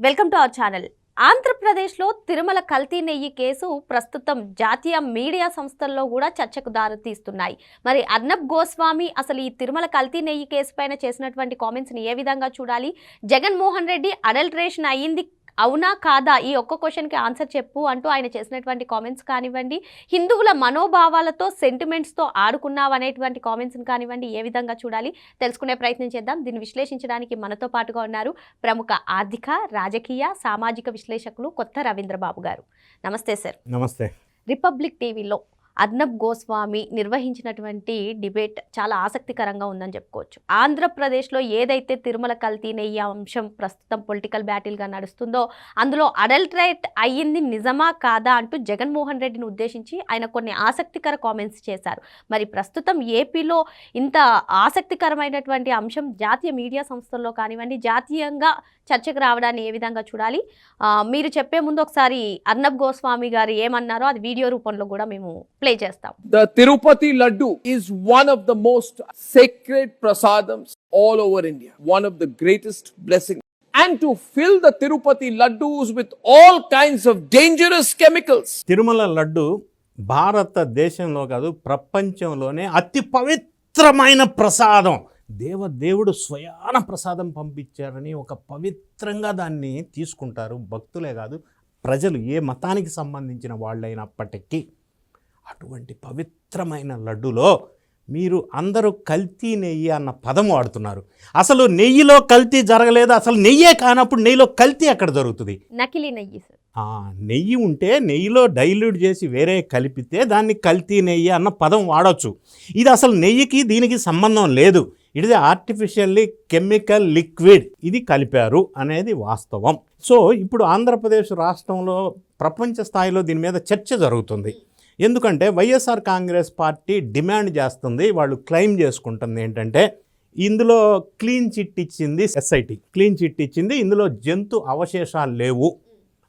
Welcome to our channel. ఆంధ్రప్రదేశ్లో తిరుమల కల్తీ నెయ్యి కేసు ప్రస్తుతం జాతీయ మీడియా సంస్థల్లో కూడా చర్చకు దారితీస్తున్నాయి. మరి అర్నబ్ గోస్వామి అసలు ఈ తిరుమల కల్తీ నెయ్యి కేసు పైన చేసినటువంటి కామెంట్స్ని ఏ విధంగా చూడాలి? జగన్మోహన్ రెడ్డి అడల్ట్రేషన్ అయ్యింది అవునా కాదా, ఈ ఒక్క క్వశ్చన్కి ఆన్సర్ చెప్పు అంటూ ఆయన చేసినటువంటి కామెంట్స్ కానివ్వండి, హిందువుల మనోభావాలతో సెంటిమెంట్స్తో ఆడుకున్నావు అనేటువంటి కామెంట్స్ని కానివ్వండి, ఏ విధంగా చూడాలి తెలుసుకునే ప్రయత్నం చేద్దాం. దీన్ని విశ్లేషించడానికి మనతో పాటుగా ఉన్నారు ప్రముఖ ఆర్థిక, రాజకీయ, సామాజిక విశ్లేషకులు కొత్త రవీంద్రబాబు గారు. నమస్తే సార్. నమస్తే. రిపబ్లిక్ టీవీలో అర్నబ్ గోస్వామి నిర్వహించినటువంటి డిబేట్ చాలా ఆసక్తికరంగా ఉందని చెప్పుకోవచ్చు. ఆంధ్రప్రదేశ్లో ఏదైతే తిరుమల కల్తీ నెయ్యి అంశం ప్రస్తుతం పొలిటికల్ బ్యాటిల్గా నడుస్తుందో అందులో అడల్ట్రేట్ అయ్యింది నిజమా కాదా అంటూ జగన్మోహన్ రెడ్డిని ఉద్దేశించి ఆయన కొన్ని ఆసక్తికర కామెంట్స్ చేశారు. మరి ప్రస్తుతం ఏపీలో ఇంత ఆసక్తికరమైనటువంటి అంశం జాతీయ మీడియా సంస్థల్లో కానివ్వండి, జాతీయంగా చర్చకు రావడాన్ని ఏ విధంగా చూడాలి? మీరు చెప్పే ముందు ఒకసారి అర్నబ్ గోస్వామి గారు ఏమన్నారో అది వీడియో రూపంలో కూడా మేము ప్లే చేస్తాం. The Tirupati Laddu is one of the most sacred prasadams all over India. One of the greatest blessings. And to fill the Tirupati Laddus with all kinds of dangerous chemicals. Tirumala laddu భారతదేశంలో కాదు ప్రపంచంలోనే అతి పవిత్రమైన ప్రసాదం. దేవుడు స్వయాన ప్రసాదం పంపించారని ఒక పవిత్రంగా దాన్ని తీసుకుంటారు భక్తులే కాదు ప్రజలు, ఏ మతానికి సంబంధించిన వాళ్ళైనప్పటికీ. అటువంటి పవిత్రమైన లడ్డులో మీరు అందరూ కల్తీ నెయ్యి అన్న పదం వాడుతున్నారు. అసలు నెయ్యిలో కల్తీ జరగలేదు. అసలు నెయ్యే కానప్పుడు నెయ్యిలో కల్తీ ఎక్కడ జరుగుతుంది? నకిలీ నెయ్యి సార్. నెయ్యి ఉంటే నెయ్యిలో డైల్యూట్ చేసి వేరే కలిపితే దాన్ని కల్తీ నెయ్యి అన్న పదం వాడవచ్చు. ఇది అసలు నెయ్యికి దీనికి సంబంధం లేదు. It is artificially chemical liquid, ఇది కలిపారు అనేది వాస్తవం. సో ఇప్పుడు ఆంధ్రప్రదేశ్ రాష్ట్రంలో ప్రపంచ స్థాయిలో దీని మీద చర్చ జరుగుతుంది. ఎందుకంటే వైఎస్ఆర్ కాంగ్రెస్ పార్టీ డిమాండ్ చేస్తుంది, వాళ్ళు క్లెయిమ్ చేసుకుంటుంది ఏంటంటే ఇందులో క్లీన్ చిట్ ఇచ్చింది ఎస్ఐటి, క్లీన్ చిట్ ఇచ్చింది, ఇందులో జంతు అవశేషాలు లేవు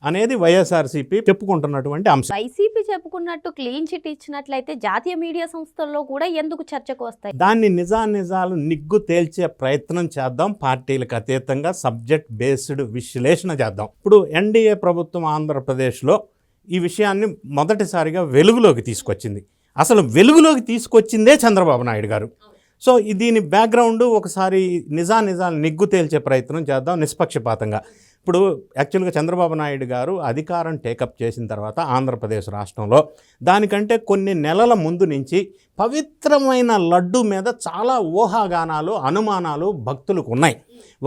అనేది వైఎస్ఆర్సీపీ చెప్పుకుంటున్నటువంటి అంశం. వైసీపీ చెప్పుకున్నట్టు క్లీన్ చిట్ ఇచ్చినట్లయితే జాతీయ మీడియా సంస్థల్లో కూడా ఎందుకు చర్చకు వస్తాయి? దాన్ని నిజాలు నిగ్గు తేల్చే ప్రయత్నం చేద్దాం. పార్టీలకు అతీతంగా సబ్జెక్ట్ బేస్డ్ విశ్లేషణ చేద్దాం. ఇప్పుడు ఎన్డీఏ ప్రభుత్వం ఆంధ్రప్రదేశ్లో ఈ విషయాన్ని మొదటిసారిగా వెలుగులోకి తీసుకొచ్చింది. అసలు వెలుగులోకి తీసుకొచ్చిందే చంద్రబాబు నాయుడు గారు. సో దీని బ్యాక్గ్రౌండ్ ఒకసారి నిజాలు నిగ్గు తేల్చే ప్రయత్నం చేద్దాం నిష్పక్షపాతంగా. ఇప్పుడు యాక్చువల్గా చంద్రబాబు నాయుడు గారు అధికారం టేకప్ చేసిన తర్వాత ఆంధ్రప్రదేశ్ రాష్ట్రంలో దానికంటే కొన్ని నెలల ముందు నుంచి పవిత్రమైన లడ్డు మీద చాలా ఊహాగానాలు, అనుమానాలు భక్తులకు ఉన్నాయి.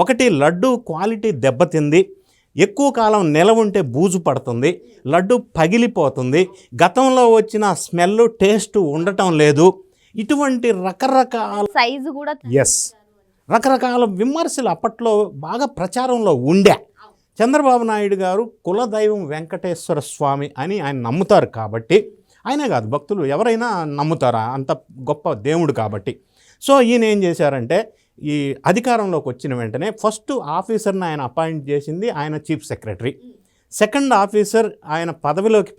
ఒకటి, లడ్డు క్వాలిటీ దెబ్బతింది, ఎక్కువ కాలం నిలవ ఉంటే బూజు పడుతుంది, లడ్డు పగిలిపోతుంది, గతంలో వచ్చిన స్మెల్ టేస్ట్ ఉండటం లేదు, ఇటువంటి రకరకాల సైజు కూడా రకరకాల విమర్శలు అప్పట్లో బాగా ప్రచారంలో ఉండే. చంద్రబాబు నాయుడు గారు కులదైవం వెంకటేశ్వర స్వామి అని ఆయన నమ్ముతారు కాబట్టి, ఆయనే కాదు భక్తులు ఎవరైనా నమ్ముతారా, అంత గొప్ప దేవుడు కాబట్టి. సో ఈయన ఏం చేశారంటే ఈ అధికారంలోకి వచ్చిన వెంటనే ఫస్ట్ ఆఫీసర్ని ఆయన అపాయింట్ చేసింది ఆయన చీఫ్ సెక్రటరీ. సెకండ్ ఆఫీసర్ ఆయన పదవిలోకి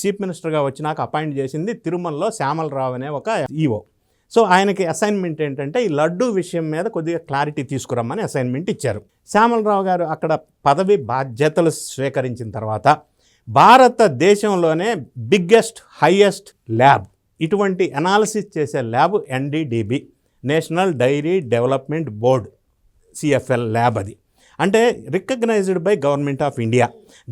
చీఫ్ మినిస్టర్గా వచ్చినాక అపాయింట్ చేసింది తిరుమలలో శ్యామలరావు అనే ఒక ఈఓ. సో ఆయనకి అసైన్మెంట్ ఏంటంటే ఈ లడ్డు విషయం మీద కొద్దిగా క్లారిటీ తీసుకురమ్మని అసైన్మెంట్ ఇచ్చారు. శ్యామలరావు గారు అక్కడ పదవి బాధ్యతలు స్వీకరించిన తర్వాత భారతదేశంలోనే బిగ్గెస్ట్ హైయెస్ట్ ల్యాబ్, ఇటువంటి అనాలిసిస్ చేసే lab NDDB, national dairy development board, CFL lab. అది అంటే recognised by government of India.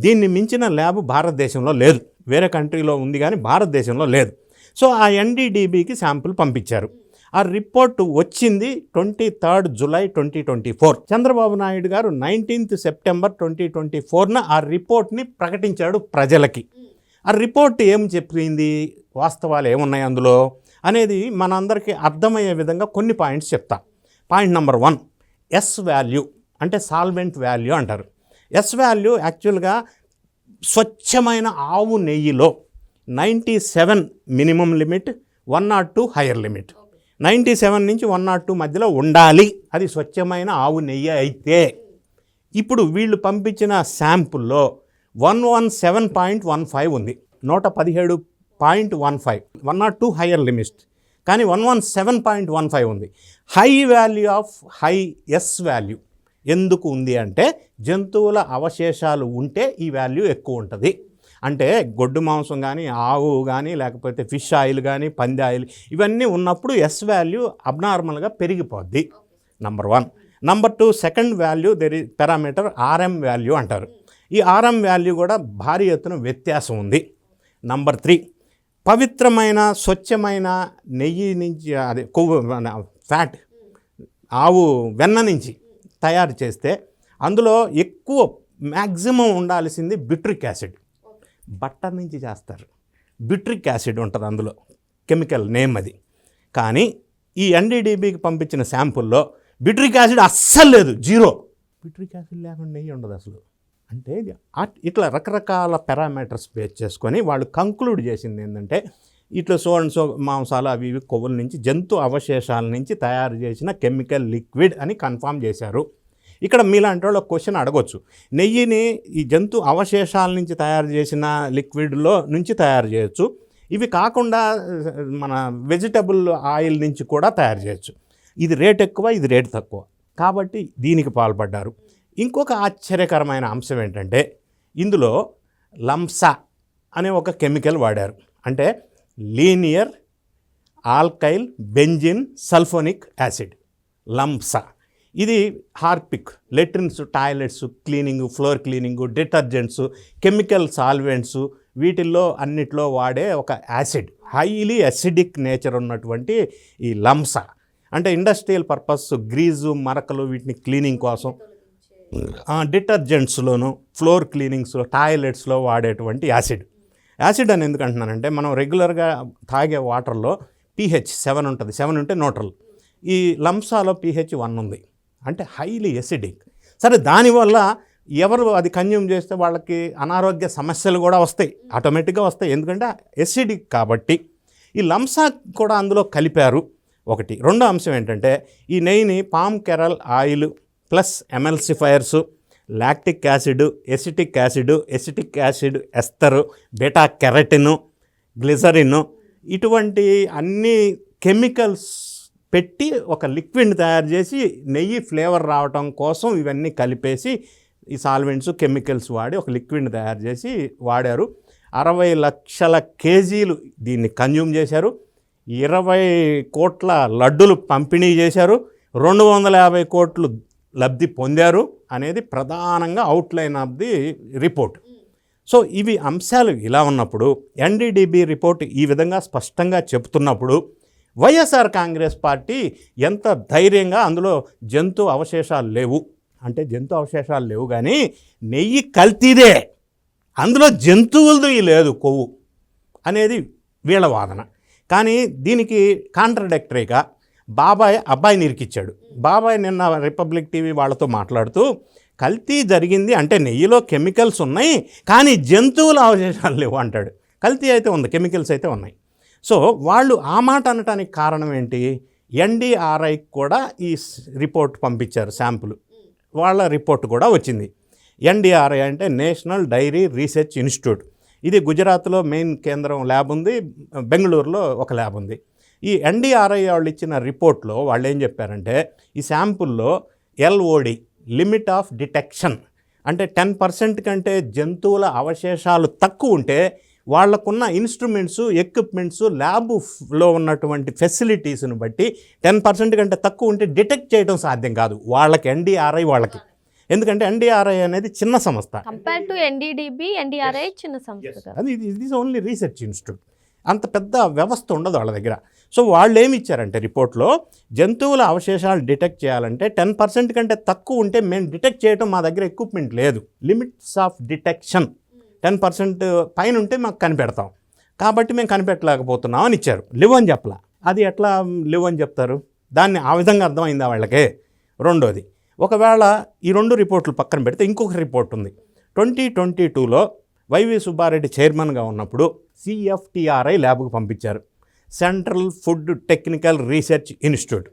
దీన్ని మించిన ల్యాబ్ భారతదేశంలో లేదు. వేరే కంట్రీలో ఉంది కానీ భారతదేశంలో లేదు. సో ఆ ఎన్డీడీబీకి శాంపుల్ పంపించారు. ఆ రిపోర్ట్ వచ్చింది 23 జూలై 2024. చంద్రబాబు నాయుడు గారు 19 సెప్టెంబర్ 2024న ఆ రిపోర్ట్ని ప్రకటించాడు ప్రజలకి. ఆ రిపోర్ట్ ఏం చెప్పింది, వాస్తవాలు ఏమున్నాయి అందులో అనేది మనందరికీ అర్థమయ్యే విధంగా కొన్ని పాయింట్స్ చెప్తా. పాయింట్ నెంబర్ 1, ఎస్ వాల్యూ అంటే సాల్వెంట్ వాల్యూ అంటారు. ఎస్ వాల్యూ యాక్చువల్గా స్వచ్ఛమైన ఆవు నెయ్యిలో 97 మినిమం లిమిట్, 102 హయ్యర్ లిమిట్. 97 నుంచి 102 మధ్యలో ఉండాలి, అది స్వచ్ఛమైన ఆవు నెయ్యి అయితే. ఇప్పుడు వీళ్ళు పంపించిన శాంపుల్లో 117.15 ఉంది, 117.15, 102 హయ్యర్ లిమిట్, కానీ 117.15 ఉంది. High value of high S value ఎందుకు ఉంది అంటే జంతువుల అవశేషాలు ఉంటే ఈ వాల్యూ ఎక్కువ ఉంటుంది. అంటే గొడ్డు మాంసం కానీ, ఆవు కానీ, లేకపోతే ఫిష్ ఆయిల్ కానీ, పంది ఆయిల్ ఇవన్నీ ఉన్నప్పుడు ఎస్ వాల్యూ అబ్నార్మల్గా పెరిగిపోద్ది. Number 1. Number 2, second value there is parameter RM value అంటారు. ఈ ఆర్ఎం వాల్యూ కూడా భారీ ఎత్తున వ్యత్యాసం ఉంది. నంబర్ 3, పవిత్రమైన స్వచ్ఛమైన నెయ్యి నుంచి, అదే కొవ్వు ఫ్యాట్ ఆవు వెన్న నుంచి తయారు చేస్తే అందులో ఎక్కువ మ్యాక్సిమం ఉండాల్సింది బిట్రిక్ యాసిడ్. బట్టర్ నుంచి చేస్తారు, బిట్రిక్ యాసిడ్ ఉంటుంది అందులో, కెమికల్ నేమ్ అది. కానీ ఈ ఎన్డీడీబీకి పంపించిన శాంపుల్లో బిట్రిక్ యాసిడ్ అస్సలు లేదు, 0. బిట్రిక్ యాసిడ్ లేకుండా నెయ్యి ఉండదు అసలు. అంటే ఇట్లా రకరకాల పారామీటర్స్ బేస్ చేసుకొని వాళ్ళు కంక్లూడ్ చేసింది ఏంటంటే ఇట్లా సో అండ్ సో మాంసాలు అవి ఇవి కొవ్వుల నుంచి, జంతు అవశేషాల నుంచి తయారు చేసిన కెమికల్ లిక్విడ్ అని కన్ఫామ్ చేశారు. ఇక్కడ మీలాంటి వాళ్ళు ఒక క్వశ్చన్ అడగొచ్చు, నెయ్యిని ఈ జంతు అవశేషాల నుంచి తయారు చేసిన లిక్విడ్లో నుంచి తయారు చేయొచ్చు, ఇవి కాకుండా మన వెజిటబుల్ ఆయిల్ నుంచి కూడా తయారు చేయొచ్చు, ఇది రేట్ ఎక్కువ, ఇది రేట్ తక్కువ, కాబట్టి దీనికి పాల్పడ్డారు. ఇంకొక ఆశ్చర్యకరమైన అంశం ఏంటంటే ఇందులో లంసా అనే ఒక కెమికల్ వాడారు. అంటే linear alkyl benzene sulphonic acid, LABSA. ఇది Harpic, latrines, toilets cleaning, floor cleaning, detergents, chemical solvents వీటిల్లో అన్నిట్లో వాడే ఒక యాసిడ్, హైలీ అసిడిక్ నేచర్ ఉన్నటువంటి ఈ లంసా. అంటే ఇండస్ట్రియల్ పర్పస్, గ్రీజు, మరకలు వీటిని క్లీనింగ్ కోసం, డిటర్జెంట్స్లోను, ఫ్లోర్ క్లీనింగ్స్లో, టాయిలెట్స్లో వాడేటువంటి యాసిడ్. యాసిడ్ అని ఎందుకు అంటున్నానంటే మనం రెగ్యులర్గా తాగే వాటర్లో pH 7 ఉంటుంది, 7 ఉంటే న్యూట్రల్. ఈ లంసాలో pH 1 ఉంది, అంటే హైలీ ఎసిడిక్. సరే, దానివల్ల ఎవరు అది కన్జ్యూమ్ చేస్తే వాళ్ళకి అనారోగ్య సమస్యలు కూడా వస్తాయి, ఆటోమేటిక్గా వస్తాయి, ఎందుకంటే ఎసిడిక్ కాబట్టి. ఈ లంసా కూడా అందులో కలిపారు ఒకటి. రెండో అంశం ఏంటంటే ఈ నెయ్యిని palm kernel oil plus emulsifiers, lactic acid, acetic acid ester, beta carotene, glycerin, ఇటువంటి అన్ని కెమికల్స్ పెట్టి ఒక లిక్విడ్ని తయారు చేసి నెయ్యి ఫ్లేవర్ రావటం కోసం ఇవన్నీ కలిపేసి ఈ సాల్వెంట్స్, కెమికల్స్ వాడి ఒక లిక్విడ్ని తయారు చేసి వాడారు. 60 లక్షల కేజీలు దీన్ని కన్జ్యూమ్ చేశారు. 20 కోట్ల లడ్డులు పంపిణీ చేశారు. 250 కోట్లు లబ్ధి పొందారు అనేది ప్రధానంగా outline of the report. So ఇవి అంశాలు ఇలా ఉన్నప్పుడు, ఎన్డీడీబీ రిపోర్ట్ ఈ విధంగా స్పష్టంగా చెప్తున్నప్పుడు వైఎస్ఆర్ కాంగ్రెస్ పార్టీ ఎంత ధైర్యంగా అందులో జంతు అవశేషాలు లేవు అంటే, జంతు అవశేషాలు లేవు కానీ నెయ్యి కల్తీదే, అందులో జంతువులది లేదు కొవ్వు అనేది వీళ్ళ వాదన. కానీ దీనికి కాంట్రడిక్టరీగా అబ్బాయిని ఇరికిచ్చాడు. బాబాయ్ నిన్న రిపబ్లిక్ టీవీ వాళ్ళతో మాట్లాడుతూ కల్తీ జరిగింది అంటే నెయ్యిలో కెమికల్స్ ఉన్నాయి కానీ జంతువుల అవశేషాలు లేవు అంటాడు. కల్తీ అయితే ఉంది, కెమికల్స్ అయితే ఉన్నాయి. సో వాళ్ళు ఆ మాట అనటానికి కారణం ఏంటి? ఎన్డీఆర్ఐ కూడా ఈ రిపోర్ట్ పంపించారు, శాంపుల్, వాళ్ళ రిపోర్ట్ కూడా వచ్చింది. ఎన్డీఆర్ఐ అంటే నేషనల్ డైరీ రీసెర్చ్ ఇన్స్టిట్యూట్. ఇది గుజరాత్లో మెయిన్ కేంద్రం ల్యాబ్ ఉంది, బెంగళూరులో ఒక ల్యాబ్ ఉంది. ఈ ఎన్డీఆర్ఐ వాళ్ళు ఇచ్చిన రిపోర్ట్లో వాళ్ళు ఏం చెప్పారంటే ఈ శాంపుల్లో ఎల్ఓడి, లిమిట్ ఆఫ్ డిటెక్షన్, అంటే 10% కంటే జంతువుల అవశేషాలు తక్కువ ఉంటే వాళ్ళకున్న ఇన్స్ట్రుమెంట్స్, ఎక్విప్మెంట్స్, ల్యాబ్లో ఉన్నటువంటి ఫెసిలిటీస్ని బట్టి 10% కంటే తక్కువ ఉంటే డిటెక్ట్ చేయడం సాధ్యం కాదు వాళ్ళకి, ఎన్డీఆర్ఐ వాళ్ళకి. ఎందుకంటే ఎన్డీఆర్ఐ అనేది చిన్న సంస్థ, కంపేర్ టు ఎన్డీడీబీ, ఎన్డీఆర్ఐ చిన్న సంస్థ. అది ఇది ఈజ్ ఓన్లీ రీసెర్చ్ ఇన్స్టిట్యూట్, అంత పెద్ద వ్యవస్థ ఉండదు వాళ్ళ దగ్గర. సో వాళ్ళు ఏమి ఇచ్చారంటే రిపోర్ట్లో, జంతువుల అవశేషాలు డిటెక్ట్ చేయాలంటే 10% కంటే తక్కువ ఉంటే మేము డిటెక్ట్ చేయడం మా దగ్గర ఎక్విప్మెంట్ లేదు, లిమిట్స్ ఆఫ్ డిటెక్షన్ 10% పైన ఉంటే మాకు కనిపెడతాం, కాబట్టి మేము కనిపెట్టలేకపోతున్నాం అని ఇచ్చారు. లివ్ అని చెప్పలా. అది ఎట్లా లివ్ అని చెప్తారు? దాన్ని ఆ విధంగా అర్థమైందా వాళ్ళకే? రెండోది, ఒకవేళ ఈ 2 రిపోర్ట్లు పక్కన పెడితే ఇంకొక రిపోర్ట్ ఉంది. 2022లో వైవి సుబ్బారెడ్డి చైర్మన్గా ఉన్నప్పుడు సిఎఫ్టిఆర్ఐ ల్యాబ్కు పంపించారు, central food technical research institute.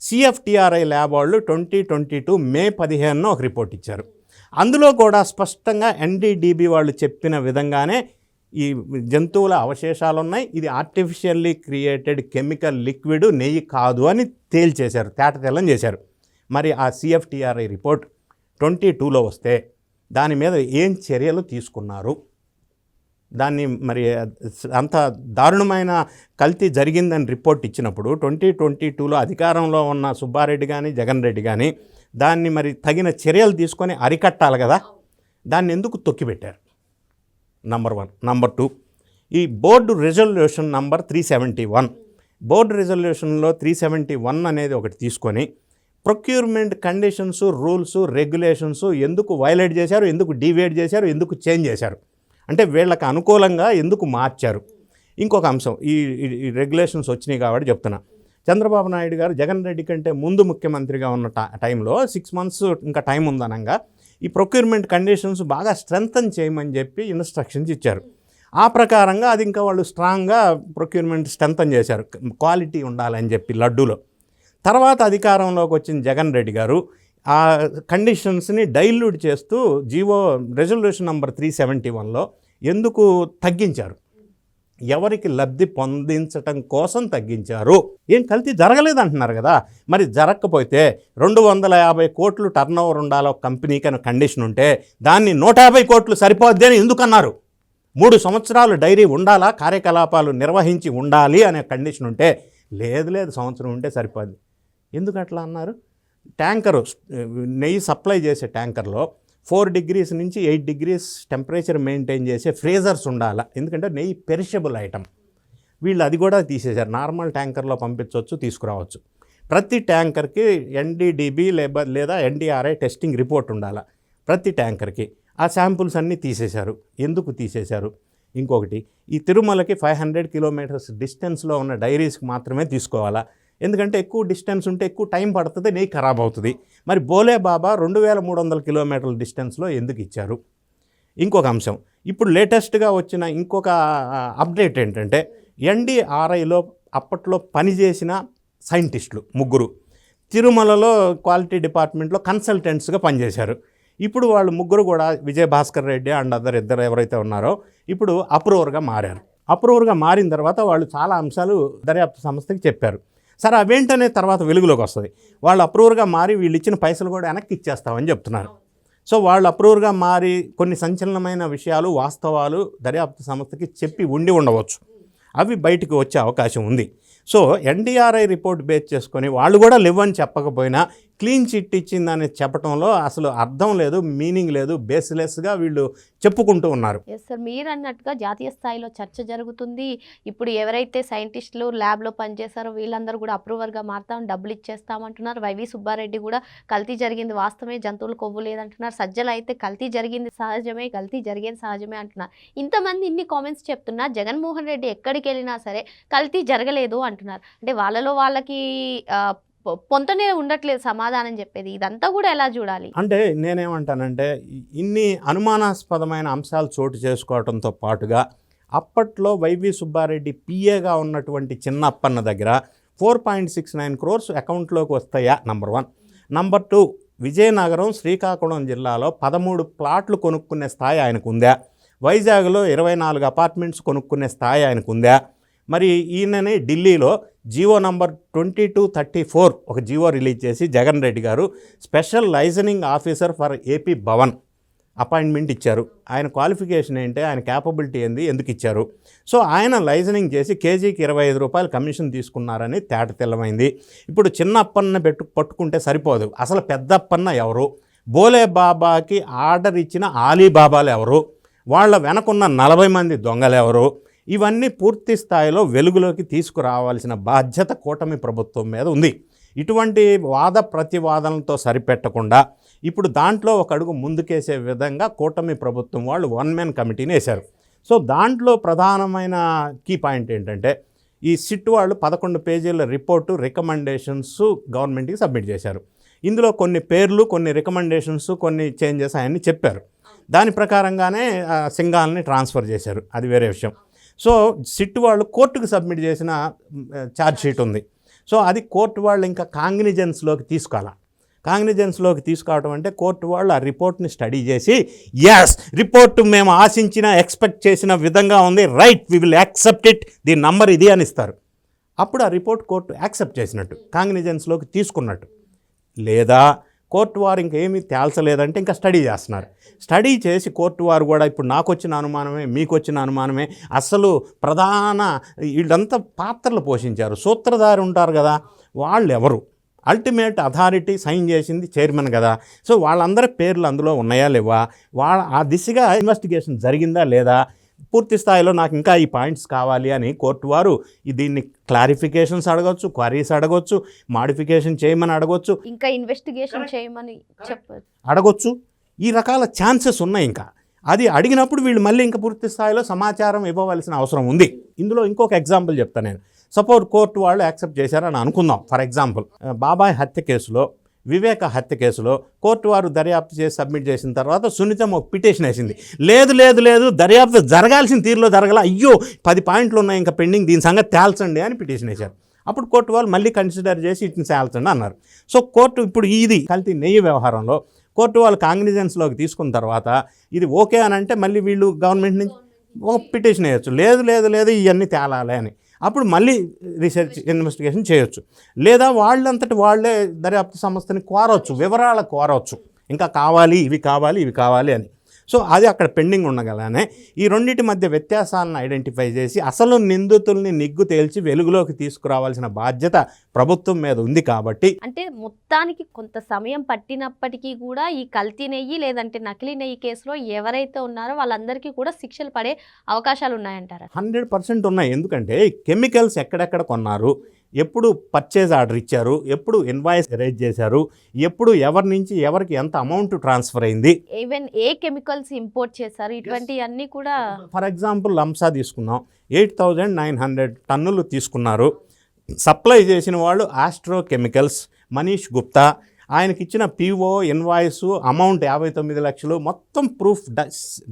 CFTRI lab వాళ్ళు 2022 మే 15న ఒక రిపోర్ట్ ఇచ్చారు. అందులో కూడా స్పష్టంగా ఎన్డీడీబీ వాళ్ళు చెప్పిన విధంగానే ఈ జంతువుల అవశేషాలు ఉన్నాయి, ఇది ఆర్టిఫిషియల్లీ క్రియేటెడ్ కెమికల్ లిక్విడ్, నెయ్యి కాదు అని తేల్చేశారు, తేటతెల్లం చేశారు. మరి ఆ సిఎఫ్టిఆర్ఐ రిపోర్ట్ 22లో వస్తే దాని మీద ఏం చర్యలు తీసుకున్నారు? దాన్ని మరి అంత దారుణమైన కల్తీ జరిగిందని రిపోర్ట్ ఇచ్చినప్పుడు 2022లో అధికారంలో ఉన్న సుబ్బారెడ్డి కానీ జగన్ రెడ్డి కానీ దాన్ని మరి తగిన చర్యలు తీసుకొని అరికట్టాలి కదా. దాన్ని ఎందుకు తొక్కిపెట్టారు? నంబర్ 1. నంబర్ 2, ఈ బోర్డు రెజల్యూషన్ నంబర్ 371, బోర్డు రెజల్యూషన్లో 371 అనేది ఒకటి తీసుకొని ప్రొక్యూర్మెంట్ కండిషన్స్, రూల్స్, రెగ్యులేషన్స్ ఎందుకు వైలేట్ చేశారు, ఎందుకు డీవియేట్ చేశారు, ఎందుకు చేంజ్ చేశారు, అంటే వీళ్ళకి అనుకూలంగా ఎందుకు మార్చారు? ఇంకొక అంశం, ఈ రెగ్యులేషన్స్ వచ్చినాయి కాబట్టి చెప్తున్నా. చంద్రబాబు నాయుడు గారు జగన్ రెడ్డి కంటే ముందు ముఖ్యమంత్రిగా ఉన్న టైంలో 6 months ఇంకా టైం ఉందనంగా ఈ ప్రొక్యూర్మెంట్ కండిషన్స్ బాగా స్ట్రెంథన్ చేయమని చెప్పి ఇన్స్ట్రక్షన్స్ ఇచ్చారు. ఆ ప్రకారంగా అది ఇంకా వాళ్ళు స్ట్రాంగ్గా ప్రొక్యూర్మెంట్ స్ట్రెంథన్ చేశారు, క్వాలిటీ ఉండాలని చెప్పి లడ్డూలో. తర్వాత అధికారంలోకి వచ్చిన జగన్ రెడ్డి గారు ఆ కండిషన్స్ని డైల్యూట్ చేస్తూ రెజల్యూషన్ నంబర్ 371లో ఎందుకు తగ్గించారు? ఎవరికి లబ్ధి పొందించటం కోసం తగ్గించారు. ఏం కల్తీ జరగలేదంటున్నారు కదా. మరి జరగకపోతే 250 కోట్లు టర్న్ ఓవర్ ఉండాలి ఒక కంపెనీకి అని కండిషన్ ఉంటే దాన్ని 150 కోట్లు సరిపోద్ది అని ఎందుకన్నారు? 3 సంవత్సరాలు డైరీ ఉండాలా, కార్యకలాపాలు నిర్వహించి ఉండాలి అనే కండిషన్ ఉంటే లేదు సంవత్సరం ఉంటే సరిపోద్ది. ఎందుకు అట్లా అన్నారు? ట్యాంకరు నెయ్యి సప్లై చేసే ట్యాంకర్లో 4 degrees నుంచి 8 degrees టెంపరేచర్ మెయింటైన్ చేసే ఫ్రీజర్స్ ఉండాలి. ఎందుకంటే నెయ్యి పెరిషబుల్ ఐటమ్. వీళ్ళు అది కూడా తీసేశారు. నార్మల్ ట్యాంకర్లో పంపించవచ్చు, తీసుకురావచ్చు. ప్రతి ట్యాంకర్కి NDDB లేదా NDRI టెస్టింగ్ రిపోర్ట్ ఉండాలి ప్రతి ట్యాంకర్కి. ఆ శాంపుల్స్ అన్నీ తీసేశారు. ఎందుకు తీసేశారు? ఇంకొకటి, ఈ తిరుమలకి 500 kilometers డిస్టెన్స్లో ఉన్న డైరీస్కి మాత్రమే తీసుకోవాలా? ఎందుకంటే ఎక్కువ డిస్టెన్స్ ఉంటే ఎక్కువ టైం పడుతుంది, నెయ్యి ఖరాబ్ అవుతుంది. మరి బోలే బాబా 2300 kilometers డిస్టెన్స్లో ఎందుకు ఇచ్చారు? ఇంకొక అంశం, ఇప్పుడు లేటెస్ట్గా వచ్చిన ఇంకొక అప్డేట్ ఏంటంటే NDRIలో అప్పట్లో పనిచేసిన సైంటిస్టులు 3 తిరుమలలో క్వాలిటీ డిపార్ట్మెంట్లో కన్సల్టెంట్స్గా పనిచేశారు. ఇప్పుడు వాళ్ళు 3 కూడా విజయభాస్కర్ రెడ్డి అండ్ ఇద్దరు ఎవరైతే ఉన్నారో ఇప్పుడు అప్రూవర్గా మారారు. అప్రూవర్గా మారిన తర్వాత వాళ్ళు చాలా అంశాలు దర్యాప్తు సంస్థకి చెప్పారు. సరే అవేంటనే తర్వాత వెలుగులోకి వస్తుంది. వాళ్ళు అప్రూవర్గా మారి వీళ్ళు ఇచ్చిన పైసలు కూడా వెనక్కి ఇచ్చేస్తామని చెప్తున్నారు. సో వాళ్ళు అప్రూవర్గా మారి కొన్ని సంచలనమైన విషయాలు, వాస్తవాలు దర్యాప్తు సంస్థకి చెప్పి ఉండవచ్చు. అవి బయటికి వచ్చే అవకాశం ఉంది. సో NDRI రిపోర్ట్ బేస్ చేసుకొని వాళ్ళు కూడా లేవని చెప్పకపోయినా క్లీన్ చిట్ ఇచ్చిందని చెప్పడంలో అసలు అర్థం లేదు, మీనింగ్ లేదు, బేస్లెస్గా వీళ్ళు చెప్పుకుంటూ ఉన్నారు. ఎస్ సార్, మీరు అన్నట్టుగా జాతీయ స్థాయిలో చర్చ జరుగుతుంది. ఇప్పుడు ఎవరైతే సైంటిస్టులు ల్యాబ్లో పనిచేశారో వీళ్ళందరూ కూడా అప్రూవర్గా మారుతాం, డబ్బులు ఇచ్చేస్తామంటున్నారు. వైవి సుబ్బారెడ్డి కూడా కల్తీ జరిగింది వాస్తవమే, జంతువులు కొవ్వు లేదంటున్నారు. సజ్జలు అయితే కల్తీ జరిగింది సహజమే అంటున్నారు. ఇంతమంది ఇన్ని కామెంట్స్ చెప్తున్నా జగన్మోహన్ రెడ్డి ఎక్కడికి వెళ్ళినా సరే కల్తీ జరగలేదు అంటున్నారు. అంటే వాళ్ళలో వాళ్ళకి పొంతనే ఉండట్లేదు సమాధానం చెప్పేది. ఇదంతా కూడా ఎలా చూడాలి? అంటే నేనేమంటానంటే ఇన్ని అనుమానాస్పదమైన అంశాలు చోటు చేసుకోవడంతో పాటుగా అప్పట్లో వైవి సుబ్బారెడ్డి పిఏగా ఉన్నటువంటి చిన్నప్పన్న దగ్గర 4.69 crores అకౌంట్లోకి వస్తాయా? నంబర్ 1. నంబర్ 2, విజయనగరం, శ్రీకాకుళం జిల్లాలో 13 ప్లాట్లు కొనుక్కునే స్థాయి ఆయనకు ఉందా? వైజాగ్లో 24 అపార్ట్మెంట్స్ కొనుక్కునే స్థాయి ఆయనకు ఉందా? మరి ఈయననే ఢిల్లీలో జీవో నంబర్ 2234 ఒక జీవో రిలీజ్ చేసి జగన్ రెడ్డి గారు special liaisoning officer for AP Bhavan appointment ఇచ్చారు. ఆయన క్వాలిఫికేషన్ ఏంటి, ఆయన క్యాపబిలిటీ ఏంది, ఎందుకు ఇచ్చారు? సో ఆయన లైసెనింగ్ చేసి కేజీకి 25 రూపాయలు కమిషన్ తీసుకున్నారని తేట తెల్లమైంది. ఇప్పుడు చిన్న అప్పన్న పట్టుకుంటే సరిపోదు. అసలు పెద్ద అప్పన్న ఎవరు? బోలే బాబాకి ఆర్డర్ ఇచ్చిన ఆలీబాబాలు ఎవరు? వాళ్ళ వెనకున్న 40 మంది దొంగలు ఎవరు? ఇవన్నీ పూర్తి స్థాయిలో వెలుగులోకి తీసుకురావాల్సిన బాధ్యత కూటమి ప్రభుత్వం మీద ఉంది. ఇటువంటి వాద ప్రతివాదనలతో సరిపెట్టకుండా ఇప్పుడు దాంట్లో ఒక అడుగు ముందుకేసే విధంగా కూటమి ప్రభుత్వం వాళ్ళు 1-man కమిటీని వేశారు. సో దాంట్లో ప్రధానమైన కీ పాయింట్ ఏంటంటే ఈ సిట్ వాళ్ళు 11 పేజీల రిపోర్టు, రికమెండేషన్స్ గవర్నమెంట్కి సబ్మిట్ చేశారు. ఇందులో కొన్ని పేర్లు, కొన్ని రికమెండేషన్స్, కొన్ని చేంజెస్ అవన్నీ చెప్పారు. దాని ప్రకారంగానే సింఘాల్ని ట్రాన్స్ఫర్ చేశారు, అది వేరే విషయం. సో సిట్ వాళ్ళు కోర్టుకు సబ్మిట్ చేసిన ఛార్జ్ షీట్ ఉంది. సో అది కోర్టు వాళ్ళు ఇంకా కాంగ్నిజెన్స్లోకి తీసుకోవాలి. కాంగ్నిజెన్స్లోకి తీసుకోవడం అంటే కోర్టు వాళ్ళు ఆ రిపోర్ట్ని స్టడీ చేసి రిపోర్టు మేము ఆశించిన, ఎక్స్పెక్ట్ చేసిన విధంగా ఉంది, right, we will accept it, దీని నంబర్ ఇది అని ఇస్తారు. అప్పుడు ఆ రిపోర్ట్ కోర్టు యాక్సెప్ట్ చేసినట్టు, కాంగ్నిజెన్స్లోకి తీసుకున్నట్టు. లేదా కోర్టు వారు ఇంకేమీ తేల్చలేదంటే ఇంకా స్టడీ చేస్తున్నారు. స్టడీ చేసి కోర్టు వారు కూడా ఇప్పుడు నాకు వచ్చిన అనుమానమే మీకు వచ్చిన అనుమానమే, అసలు ప్రధాన వీళ్ళంతా పాత్రలు పోషించారు, సూత్రధారి ఉంటారు కదా, వాళ్ళు ఎవరు, అల్టిమేట్ అథారిటీ సైన్ చేసింది చైర్మన్ కదా, సో వాళ్ళందరి పేర్లు అందులో ఉన్నాయా లేవా, వాళ్ళ ఆ దిశగా ఇన్వెస్టిగేషన్ జరిగిందా లేదా, పూర్తి స్థాయిలో నాకు ఇంకా ఈ పాయింట్స్ కావాలి అని కోర్టు వారు దీన్ని క్లారిఫికేషన్స్ అడగొచ్చు, క్వరీస్ అడగొచ్చు, మాడిఫికేషన్ చేయమని అడగొచ్చు, ఇంకా ఇన్వెస్టిగేషన్ చేయమని చెప్పచ్చు, అడగొచ్చు. ఈ రకాల ఛాన్సెస్ ఉన్నాయి. ఇంకా అది అడిగినప్పుడు వీళ్ళు మళ్ళీ ఇంకా పూర్తి స్థాయిలో సమాచారం ఇవ్వవలసిన అవసరం ఉంది. ఇందులో ఇంకొక ఎగ్జాంపుల్ చెప్తాను నేను. సపోజ్ కోర్టు వాళ్ళు యాక్సెప్ట్ చేశారని అనుకుందాం. ఫర్ ఎగ్జాంపుల్ బాబాయ్ హత్య కేసులో, వివేక హత్య కేసులో కోర్టు వారు దర్యాప్తు చేసి సబ్మిట్ చేసిన తర్వాత సునీతం ఒక పిటిషన్ వేసింది, లేదు లేదు లేదు దర్యాప్తు జరగాల్సిన తీరులో జరగాల, అయ్యో 10 పాయింట్లు ఉన్నాయి ఇంకా పెండింగ్, దీని సంగతి తేల్చండి అని పిటిషన్ వేశారు. అప్పుడు కోర్టు వాళ్ళు మళ్ళీ కన్సిడర్ చేసి ఇట్ని తేల్చండి అన్నారు. సో కోర్టు ఇప్పుడు ఇది కల్తీ నెయ్యి వ్యవహారంలో కోర్టు వాళ్ళు కాంగ్నిజెన్స్లోకి తీసుకున్న తర్వాత ఇది ఓకే అని అంటే మళ్ళీ వీళ్ళు గవర్నమెంట్ నుంచి ఒక పిటిషన్ వేయచ్చు, లేదు లేదు లేదు ఇవన్నీ తేలాలి అని. అప్పుడు మళ్ళీ రీసెర్చ్ ఇన్వెస్టిగేషన్ చేయొచ్చు. లేదా వాళ్ళంతటి వాళ్ళే దర్యాప్తు సంస్థని కోరవచ్చు, వివరాలు కోరవచ్చు, ఇంకా కావాలి ఇవి కావాలి ఇవి కావాలి అని. సో అది అక్కడ పెండింగ్ ఉండగలనే ఈ రెండింటి మధ్య వ్యత్యాసాలను ఐడెంటిఫై చేసి అసలు నిందితుల్ని నిగ్గు తేల్చి వెలుగులోకి తీసుకురావాల్సిన బాధ్యత ప్రభుత్వం మీద ఉంది. కాబట్టి అంటే మొత్తానికి కొంత సమయం పట్టినప్పటికీ కూడా ఈ కల్తీ నెయ్యి లేదంటే నకిలీ నెయ్యి కేసులో ఎవరైతే ఉన్నారో వాళ్ళందరికీ కూడా శిక్షలు పడే అవకాశాలు ఉన్నాయంటారా? 100% ఉన్నాయి. ఎందుకంటే కెమికల్స్ ఎక్కడెక్కడ కొన్నారు, ఎప్పుడు పర్చేజ్ ఆర్డర్ ఇచ్చారు, ఎప్పుడు ఇన్వాయిస్ రేజ్ చేశారు, ఎప్పుడు ఎవరి నుంచి ఎవరికి ఎంత అమౌంట్ ట్రాన్స్ఫర్ అయింది, ఈవెన్ ఏ కెమికల్స్ ఇంపోర్ట్ చేశారు, ఇటువంటివన్నీ కూడా. ఫర్ ఎగ్జాంపుల్ లంసా తీసుకున్నాం, 8,900 టన్నులు తీసుకున్నారు. సప్లై చేసిన వాళ్ళు ఆస్ట్రో కెమికల్స్, మనీష్ గుప్తా. ఆయనకి ఇచ్చిన పిఓ ఇన్వాయిస్ అమౌంట్ 59 లక్షలు, మొత్తం proof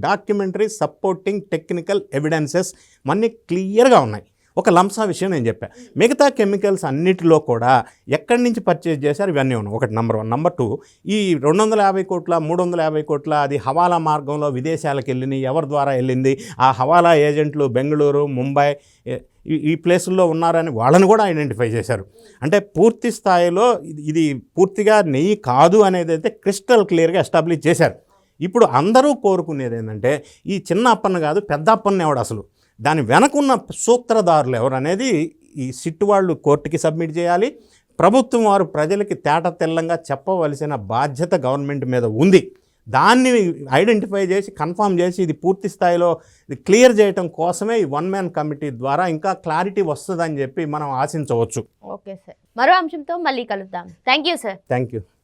documentary supporting technical evidences అన్నీ క్లియర్గా ఉన్నాయి. ఒక లంసా విషయం నేను చెప్పాను. మిగతా కెమికల్స్ అన్నిటిలో కూడా ఎక్కడి నుంచి పర్చేజ్ చేశారు ఇవన్నీ ఉన్నాయి. ఒకటి నెంబర్ 1. నెంబర్ 2, ఈ 250 కోట్ల 350 కోట్ల అది హవాలా మార్గంలో విదేశాలకు వెళ్ళింది, ఎవరి ద్వారా వెళ్ళింది, ఆ హవాలా ఏజెంట్లు బెంగళూరు, ముంబై ఈ ప్లేసుల్లో ఉన్నారని వాళ్ళని కూడా ఐడెంటిఫై చేశారు. అంటే పూర్తి స్థాయిలో ఇది పూర్తిగా నెయ్యి కాదు అనేది అయితే క్రిస్టల్ క్లియర్గా ఎస్టాబ్లిష్ చేశారు. ఇప్పుడు అందరూ కోరుకునేది ఏంటంటే ఈ చిన్న అప్పన్న కాదు పెద్ద అప్పన్న ఎవడు, అసలు దాని వెనకున్న సూత్రధారులు ఎవరు అనేది ఈ సిట్ వాళ్ళు కోర్టుకి సబ్మిట్ చేయాలి. ప్రభుత్వం వారు ప్రజలకి తేట తెల్లంగా చెప్పవలసిన బాధ్యత గవర్నమెంట్ మీద ఉంది. దాన్ని ఐడెంటిఫై చేసి కన్ఫర్మ్ చేసి ఇది పూర్తి స్థాయిలో క్లియర్ చేయడం కోసమే ఈ 1 man కమిటీ ద్వారా ఇంకా క్లారిటీ వస్తుందని చెప్పి మనం ఆశించవచ్చు. ఓకే సార్, మరో అంశంతో మళ్ళీ కలుద్దాం. Thank you sir. Thank you.